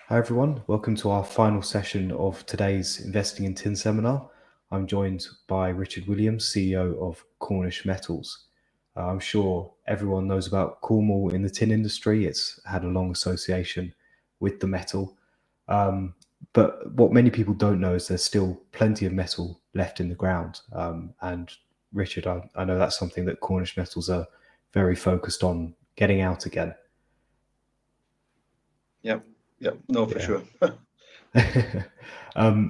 Hi everyone, welcome to our final session of today's Investing in Tin seminar. I'm joined by Richard Williams, CEO of Cornish Metals. I'm sure everyone knows about Cornwall in the tin industry. It's had a long association with the metal. But what many people don't know is there's still plenty of metal left in the ground. And Richard, I know that's something that Cornish Metals are very focused on getting out again. No, for sure.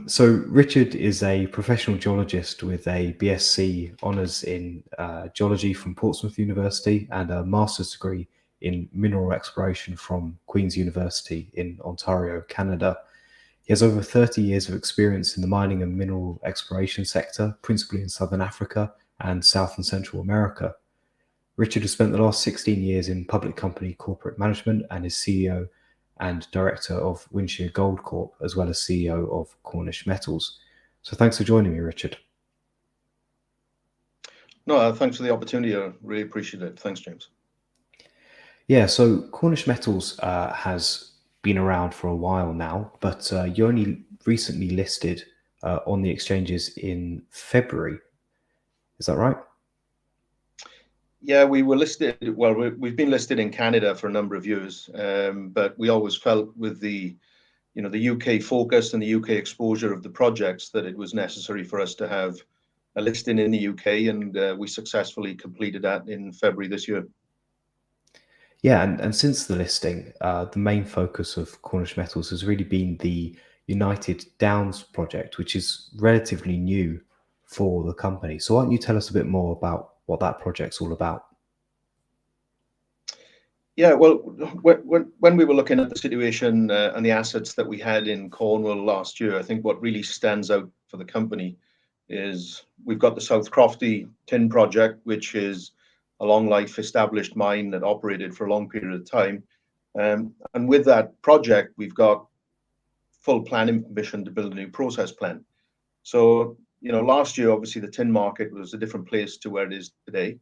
So Richard is a professional geologist with a BSc honours in geology from Portsmouth University and a master's degree in mineral exploration from Queen's University in Ontario, Canada. He has over 30 years of experience in the mining and mineral exploration sector, principally in Southern Africa and South and Central America. Richard has spent the last 16 years in public company corporate management and is CEO and director of Winshire Gold Corp, as well as CEO of Cornish Metals. So thanks for joining me, Richard. No, thanks for the opportunity. I really appreciate it. Thanks, James. Yeah, so Cornish Metals has been around for a while now, but you only recently listed on the exchanges in February. Is that right? Yeah, we were listed. Well, we've been listed in Canada for a number of years, but we always felt with the UK focus and the UK exposure of the projects that it was necessary for us to have a listing in the UK, and we successfully completed that in February this year. Yeah, and since the listing, the main focus of Cornish Metals has really been the United Downs project, which is relatively new for the company. So why don't you tell us a bit more about what that project's all about? Yeah, well, when we were looking at the situation and the assets that we had in Cornwall last year, I think what really stands out for the company is we've got the South Crofty tin project, which is a long life established mine that operated for a long period of time. And with that project, we've got full planning permission to build a new process plant. So, last year, obviously, the tin market was a different place to where it is today.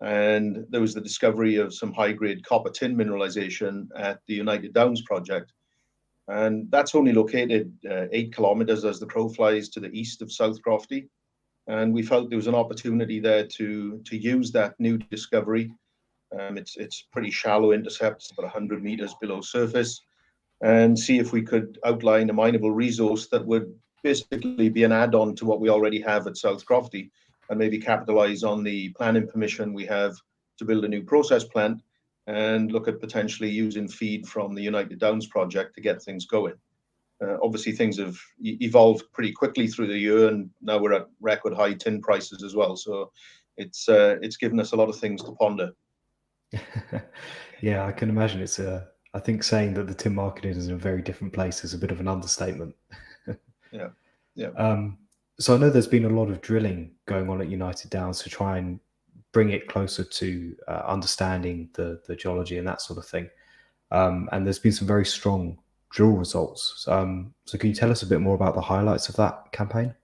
And there was the discovery of some high-grade copper tin mineralization at the United Downs project. And that's only located 8 kilometers as the crow flies to the east of South Crofty. And we felt there was an opportunity there to use that new discovery. It's pretty shallow intercepts, about 100 meters below surface, and see if we could outline a mineable resource that would basically be an add-on to what we already have at South Crofty, and maybe capitalize on the planning permission we have to build a new process plant and look at potentially using feed from the United Downs project to get things going. Obviously, things have evolved pretty quickly through the year, and now we're at record high tin prices as well. So it's given us a lot of things to ponder. Yeah, I can imagine I think saying that the tin market is in a very different place is a bit of an understatement. Yeah. So I know there's been a lot of drilling going on at United Downs to try and bring it closer to understanding the geology and that sort of thing. And there's been some very strong drill results. So can you tell us a bit more about the highlights of that campaign?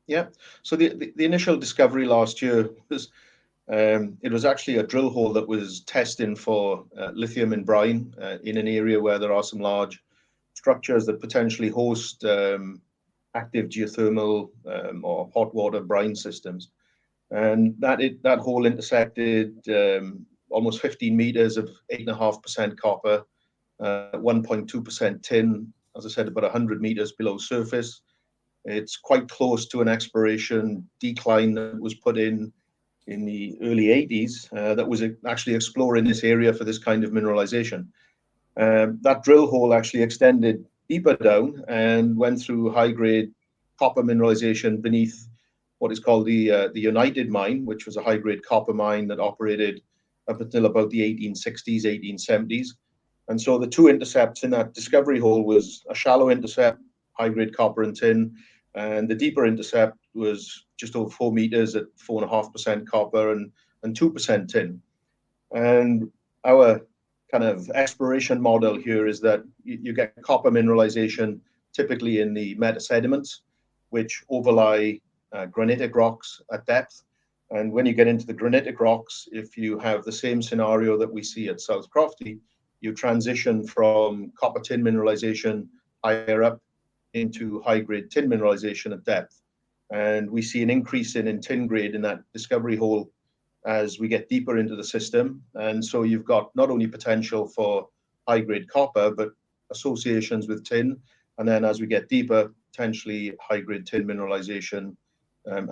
Yeah. So the initial discovery last year was it was actually a drill hole that was testing for lithium in brine in an area where there are some large structures that potentially host active geothermal or hot water brine systems. And that hole intersected almost 15 meters of 8.5% copper, 1.2% tin, as I said, about 100 meters below surface. It's quite close to an exploration decline that was put in the early 80s that was actually exploring this area for this kind of mineralization. That drill hole actually extended deeper down and went through high-grade copper mineralization beneath what is called the United mine, which was a high-grade copper mine that operated up until about the 1860s, 1870s. And so the two intercepts in that discovery hole was a shallow intercept, high-grade copper and tin, and the deeper intercept was just over 4 meters at 4.5% copper and 2% tin. And our kind of exploration model here is that you get copper mineralization typically in the metasediments, which overlie granitic rocks at depth. And when you get into the granitic rocks, if you have the same scenario that we see at South Crofty, you transition from copper tin mineralization higher up into high-grade tin mineralization at depth. And we see an increase in tin grade in that discovery hole as we get deeper into the system. And so you've got not only potential for high-grade copper, but associations with tin. And then as we get deeper, potentially high-grade tin mineralization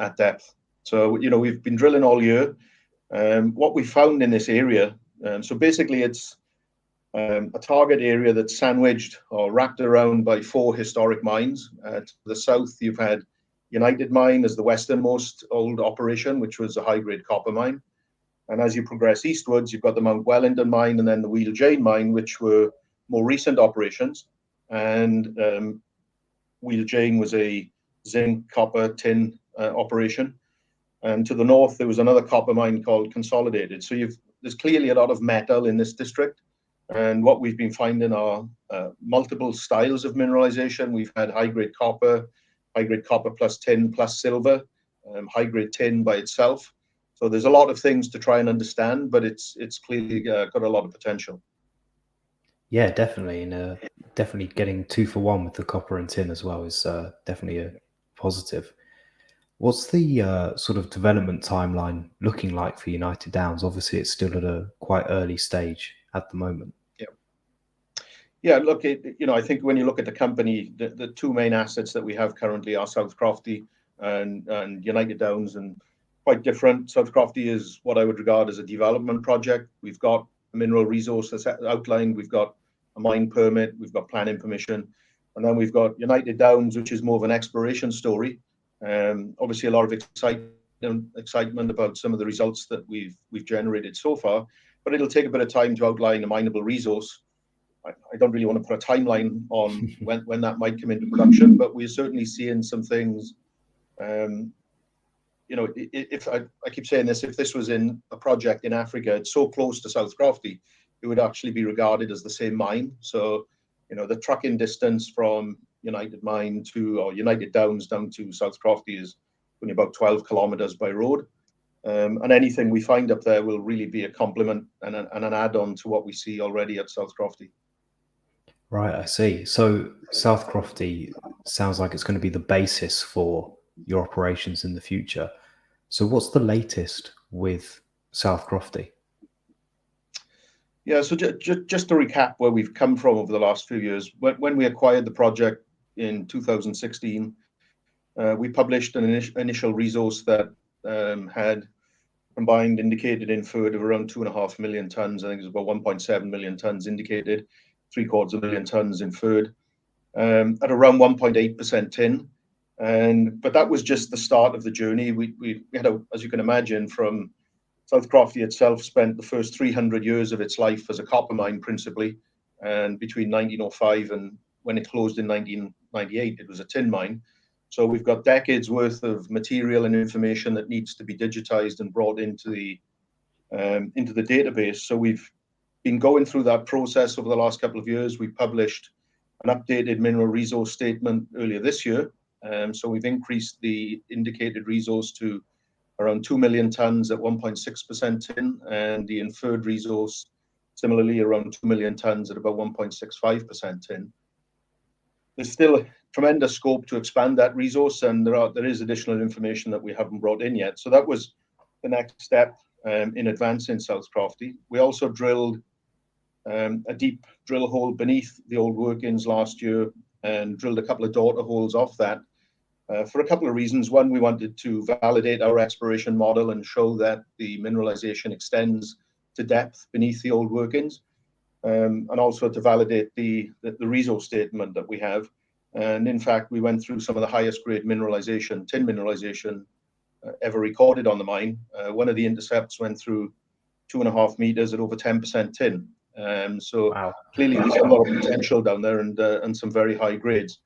at depth. So, you know, we've been drilling all year. What we found in this area, so basically it's a target area that's sandwiched or wrapped around by 4 historic mines. To the south, you've had United Mine as the westernmost old operation, which was a high-grade copper mine. And as you progress eastwards, you've got the Mount Wellington mine and then the Wheel Jane mine, which were more recent operations. And Wheel Jane was a zinc, copper, tin operation. And to the north, there was another copper mine called Consolidated. So there's clearly a lot of metal in this district. And what we've been finding are multiple styles of mineralization. We've had high-grade copper plus tin plus silver, high-grade tin by itself. So there's a lot of things to try and understand, but it's clearly got a lot of potential. Yeah, definitely. And definitely getting 2 for 1 with the copper and tin as well is definitely a positive. What's the sort of development timeline looking like for United Downs? Obviously, it's still at a quite early stage at the moment. Yeah, look, I think when you look at the company, the 2 main assets that we have currently are South Crofty and United Downs, and quite different. South Crofty is what I would regard as a development project. We've got a mineral resource that's outlined, we've got a mine permit, we've got planning permission, and then we've got United Downs, which is more of an exploration story. Obviously, a lot of excitement about some of the results that we've generated so far, but it'll take a bit of time to outline a mineable resource. I don't really want to put a timeline on when that might come into production, but we're certainly seeing some things. If I keep saying this, if this was in a project in Africa, it's so close to South Crofty, it would actually be regarded as the same mine. So, the trucking distance from United Downs down to South Crofty is only about 12 kilometers by road. And anything we find up there will really be a complement and an add-on to what we see already at South Crofty. Right, I see. So South Crofty sounds like it's going to be the basis for your operations in the future. So what's the latest with South Crofty? Yeah, so just to recap where we've come from over the last few years, when we acquired the project in 2016, we published an initial resource that had combined indicated inferred of around 2.5 million tons. I think it was about 1.7 million tons indicated, 750,000 tons inferred, at around 1.8% tin. But that was just the start of the journey. We had, as you can imagine, from South Crofty itself spent the first 300 years of its life as a copper mine principally, and between 1905 and when it closed in 1998, it was a tin mine. So we've got decades worth of material and information that needs to be digitized and brought into the database. So we've been going through that process over the last couple of years. We published an updated mineral resource statement earlier this year. So we've increased the indicated resource to around 2 million tons at 1.6% tin, and the inferred resource similarly around 2 million tons at about 1.65% tin. There's still tremendous scope to expand that resource, and there is additional information that we haven't brought in yet. So that was the next step in advancing South Crofty. We also drilled a deep drill hole beneath the old workings last year and drilled a couple of daughter holes off that for a couple of reasons. One, we wanted to validate our exploration model and show that the mineralization extends to depth beneath the old workings, and also to validate the resource statement that we have. And in fact, we went through some of the highest grade mineralization, tin mineralization, ever recorded on the mine. One of the intercepts went through 2.5 meters at over 10% tin. So wow. Clearly there's a lot of potential down there and some very high grades.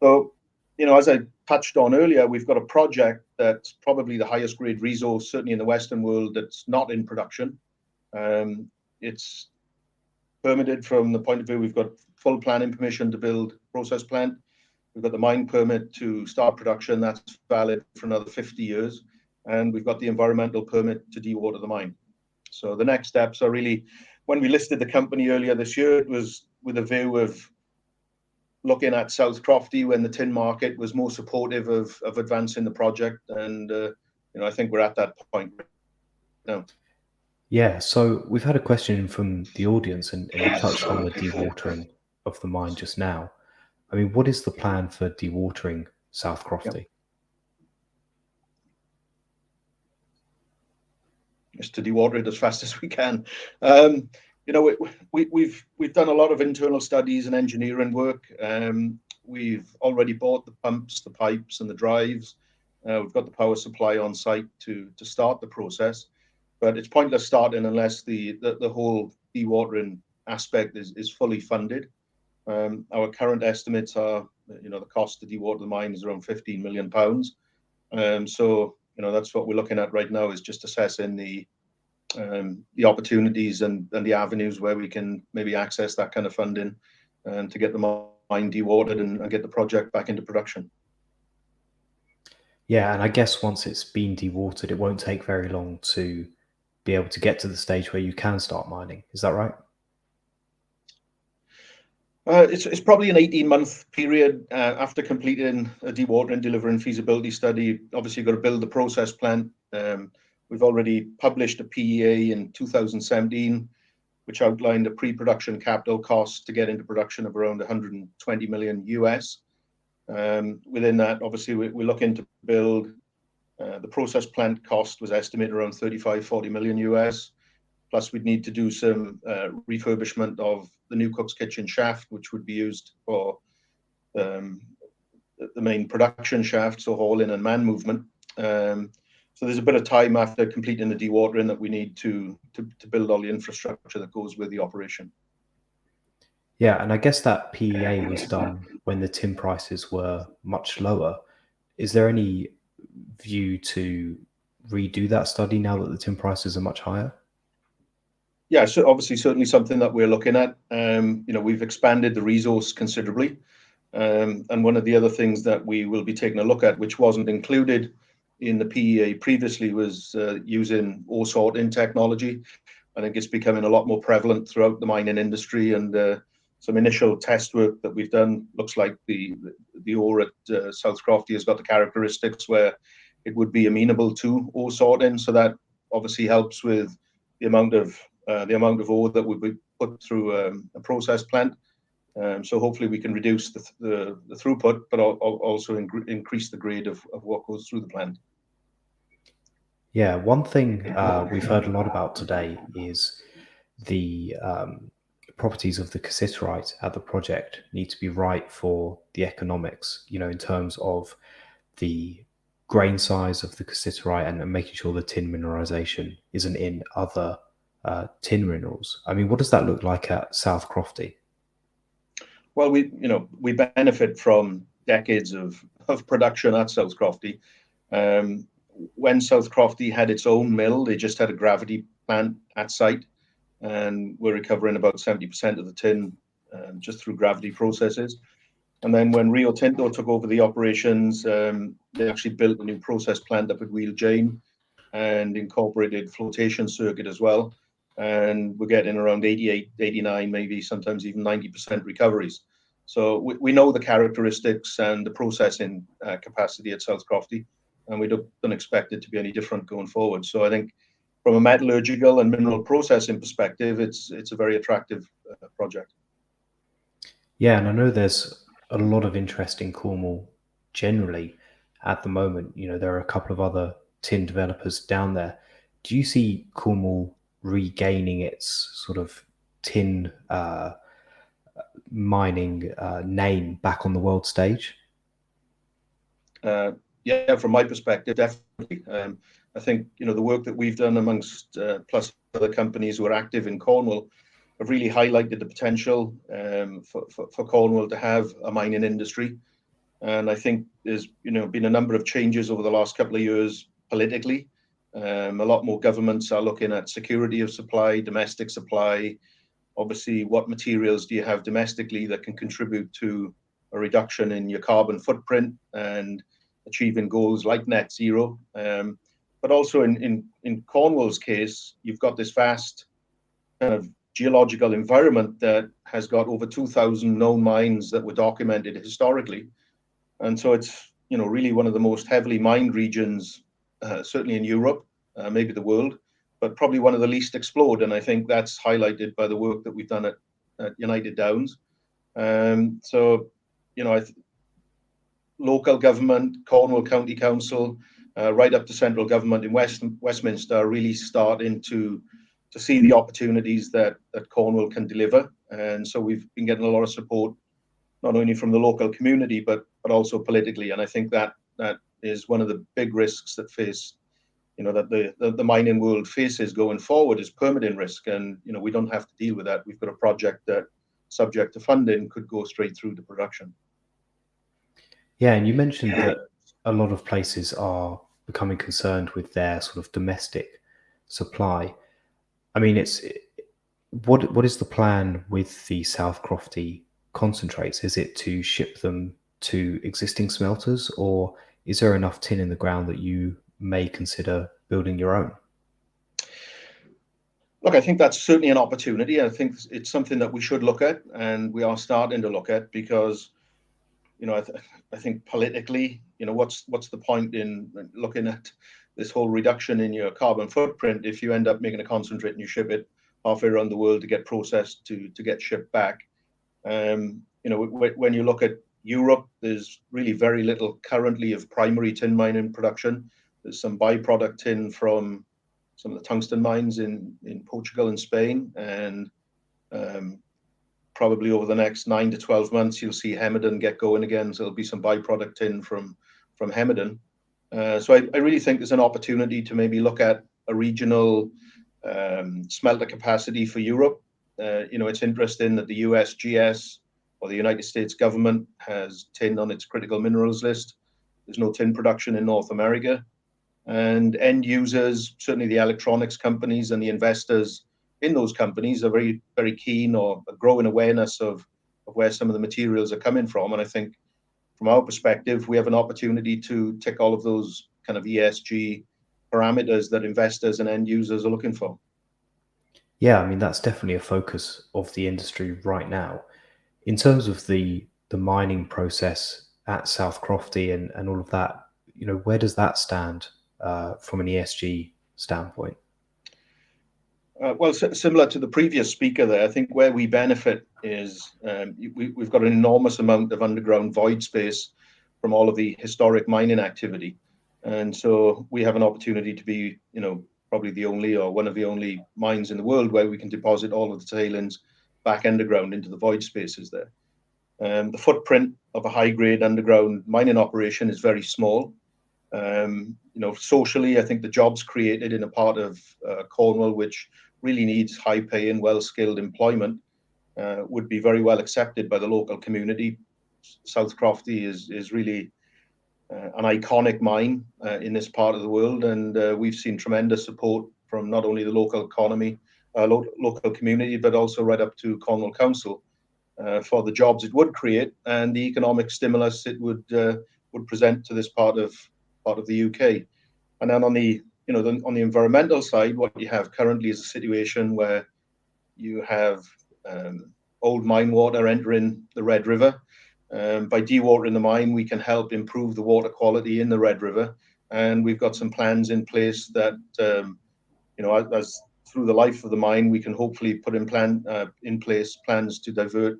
So, as I touched on earlier, we've got a project that's probably the highest grade resource, certainly in the Western world, that's not in production. It's permitted from the point of view, we've got full planning permission to build process plant. We've got the mine permit to start production. That's valid for another 50 years. And we've got the environmental permit to dewater the mine. So the next steps are really when we listed the company earlier this year, it was with a view of looking at South Crofty when the tin market was more supportive of advancing the project, and I think we're at that point now. Yeah, so we've had a question from the audience, and you touched on the dewatering of the mine just now. I mean, what is the plan for dewatering South Crofty? Just to dewater it as fast as we can. We've done a lot of internal studies and engineering work. We've already bought the pumps, the pipes, and the drives. We've got the power supply on site to start the process, but it's pointless starting unless the whole dewatering aspect is fully funded. Our current estimates are, the cost to dewater the mine is around £15 million. So that's what we're looking at right now, is just assessing the opportunities and the avenues where we can maybe access that kind of funding to get the mine dewatered and get the project back into production. Yeah, and I guess once it's been dewatered, it won't take very long to be able to get to the stage where you can start mining. Is that right? It's probably an 18-month period after completing a dewatering, delivering feasibility study. Obviously, you've got to build the process plant. We've already published a PEA in 2017, which outlined a pre-production capital cost to get into production of around $120 million US. Within that, obviously, we're looking to build. The process plant cost was estimated around $35-40 million US. Plus, we'd need to do some refurbishment of the new cook's kitchen shaft, which would be used for the main production shaft, so hauling and man movement. So there's a bit of time after completing the dewatering that we need to build all the infrastructure that goes with the operation. Yeah, and I guess that PEA was done when the tin prices were much lower. Is there any view to redo that study now that the tin prices are much higher? Yeah, so obviously, certainly something that we're looking at. We've expanded the resource considerably. And one of the other things that we will be taking a look at, which wasn't included in the PEA previously, was using ore sorting technology. I think it's becoming a lot more prevalent throughout the mining industry, and some initial test work that we've done looks like the ore at South Crofty has got the characteristics where it would be amenable to ore sorting. So that obviously helps with the amount of ore that would be put through a process plant. So hopefully we can reduce the throughput, but also increase the grade of what goes through the plant. Yeah, one thing we've heard a lot about today is the properties of the cassiterite at the project need to be right for the economics, in terms of the grain size of the cassiterite and making sure the tin mineralization isn't in other tin minerals. I mean, what does that look like at South Crofty? Well, we benefit from decades of production at South Crofty. When South Crofty had its own mill, they just had a gravity plant at site, and we're recovering about 70% of the tin just through gravity processes. And then when Rio Tinto took over the operations, they actually built a new process plant up at Wheel Jane and incorporated flotation circuit as well. And we're getting around 88, 89, maybe sometimes even 90% recoveries. So we know the characteristics and the processing capacity at South Crofty, and we don't expect it to be any different going forward. So I think from a metallurgical and mineral processing perspective, it's a very attractive project. Yeah, and I know there's a lot of interest in Cornwall generally at the moment. There are a couple of other tin developers down there. Do you see Cornwall regaining its sort of tin mining name back on the world stage? Yeah, from my perspective, definitely. I think the work that we've done amongst plus other companies who are active in Cornwall have really highlighted the potential for Cornwall to have a mining industry. And I think there's been a number of changes over the last couple of years politically. A lot more governments are looking at security of supply, domestic supply. Obviously, what materials do you have domestically that can contribute to a reduction in your carbon footprint and achieving goals like net zero? But also in Cornwall's case, you've got this vast kind of geological environment that has got over 2,000 known mines that were documented historically. And so it's, really one of the most heavily mined regions, certainly in Europe, maybe the world, but probably one of the least explored. And I think that's highlighted by the work that we've done at United Downs. So, local government, Cornwall County Council, right up to central government in Westminster are really starting to see the opportunities that Cornwall can deliver. And so we've been getting a lot of support, not only from the local community, but also politically. And I think that is one of the big risks that that the mining world faces going forward is permitting risk. And, we don't have to deal with that. We've got a project that, subject to funding, could go straight through to production. Yeah, and you mentioned that a lot of places are becoming concerned with their sort of domestic supply. I mean, what is the plan with the South Crofty concentrates? Is it to ship them to existing smelters, or is there enough tin in the ground that you may consider building your own? Look, I think that's certainly an opportunity. I think it's something that we should look at, and we are starting to look at, because I think politically, what's the point in looking at this whole reduction in your carbon footprint if you end up making a concentrate and you ship it halfway around the world to get processed to get shipped back? When you look at Europe, there's really very little currently of primary tin mining production. There's some byproduct tin from some of the tungsten mines in Portugal and Spain, and probably over the next 9 to 12 months, you'll see Hemerdon get going again. So there'll be some byproduct tin from Hemerdon. So I really think there's an opportunity to maybe look at a regional smelter capacity for Europe. It's interesting that the USGS, or the United States government, has tin on its critical minerals list. There's no tin production in North America. And end users, certainly the electronics companies and the investors in those companies, are very, very keen, or a growing awareness of where some of the materials are coming from. And I think from our perspective, we have an opportunity to tick all of those kind of ESG parameters that investors and end users are looking for. Yeah, I mean, that's definitely a focus of the industry right now. In terms of the mining process at South Crofty and all of that, where does that stand from an ESG standpoint? Well, similar to the previous speaker there, I think where we benefit is we've got an enormous amount of underground void space from all of the historic mining activity. And so we have an opportunity to be, probably the only, or one of the only mines in the world where we can deposit all of the tailings back underground into the void spaces there. The footprint of a high-grade underground mining operation is very small. Socially, I think the jobs created in a part of Cornwall, which really needs high-paying, well-skilled employment, would be very well accepted by the local community. South Crofty is really an iconic mine in this part of the world, and we've seen tremendous support from not only the local economy, local community, but also right up to Cornwall Council for the jobs it would create and the economic stimulus it would present to this part of the UK. And then on the environmental side, what you have currently is a situation where you have old mine water entering the Red River. By dewatering the mine, we can help improve the water quality in the Red River, and we've got some plans in place that, as through the life of the mine, we can hopefully put in place plans to divert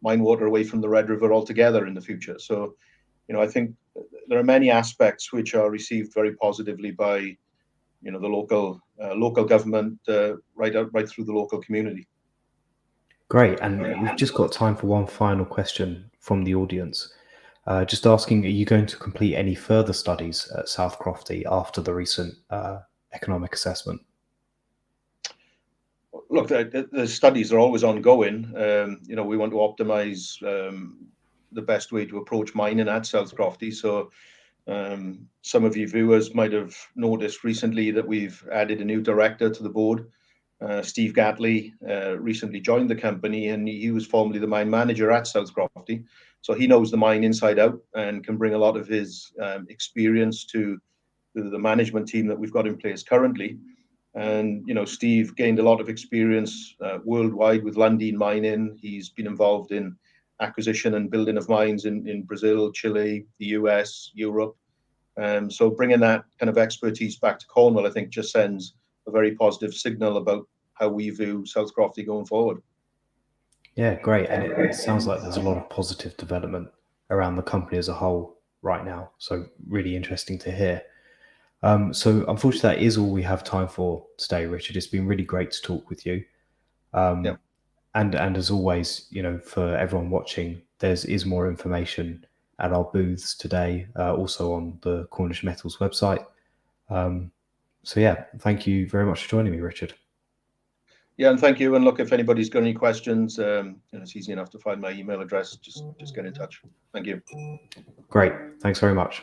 mine water away from the Red River altogether in the future. So, I think there are many aspects which are received very positively by, the local government, right through the local community. Great. And we've just got time for one final question from the audience. Just asking, are you going to complete any further studies at South Crofty after the recent economic assessment? Look, the studies are always ongoing. We want to optimize the best way to approach mining at South Crofty. So some of you viewers might have noticed recently that we've added a new director to the board. Steve Gatley recently joined the company, and he was formerly the mine manager at South Crofty. So he knows the mine inside out and can bring a lot of his experience to the management team that we've got in place currently. And Steve gained a lot of experience worldwide with Lundin Mining. He's been involved in acquisition and building of mines in Brazil, Chile, the US, Europe. So bringing that kind of expertise back to Cornwall, I think, just sends a very positive signal about how we view South Crofty going forward. Yeah, great. And it sounds like there's a lot of positive development around the company as a whole right now. So really interesting to hear. So unfortunately, that is all we have time for today, Richard. It's been really great to talk with you. Yeah. And as always, for everyone watching, is more information at our booths today, also on the Cornish Metals website. So yeah, thank you very much for joining me, Richard. Yeah, and thank you. And look, if anybody's got any questions, it's easy enough to find my email address. Just get in touch. Thank you. Great. Thanks very much.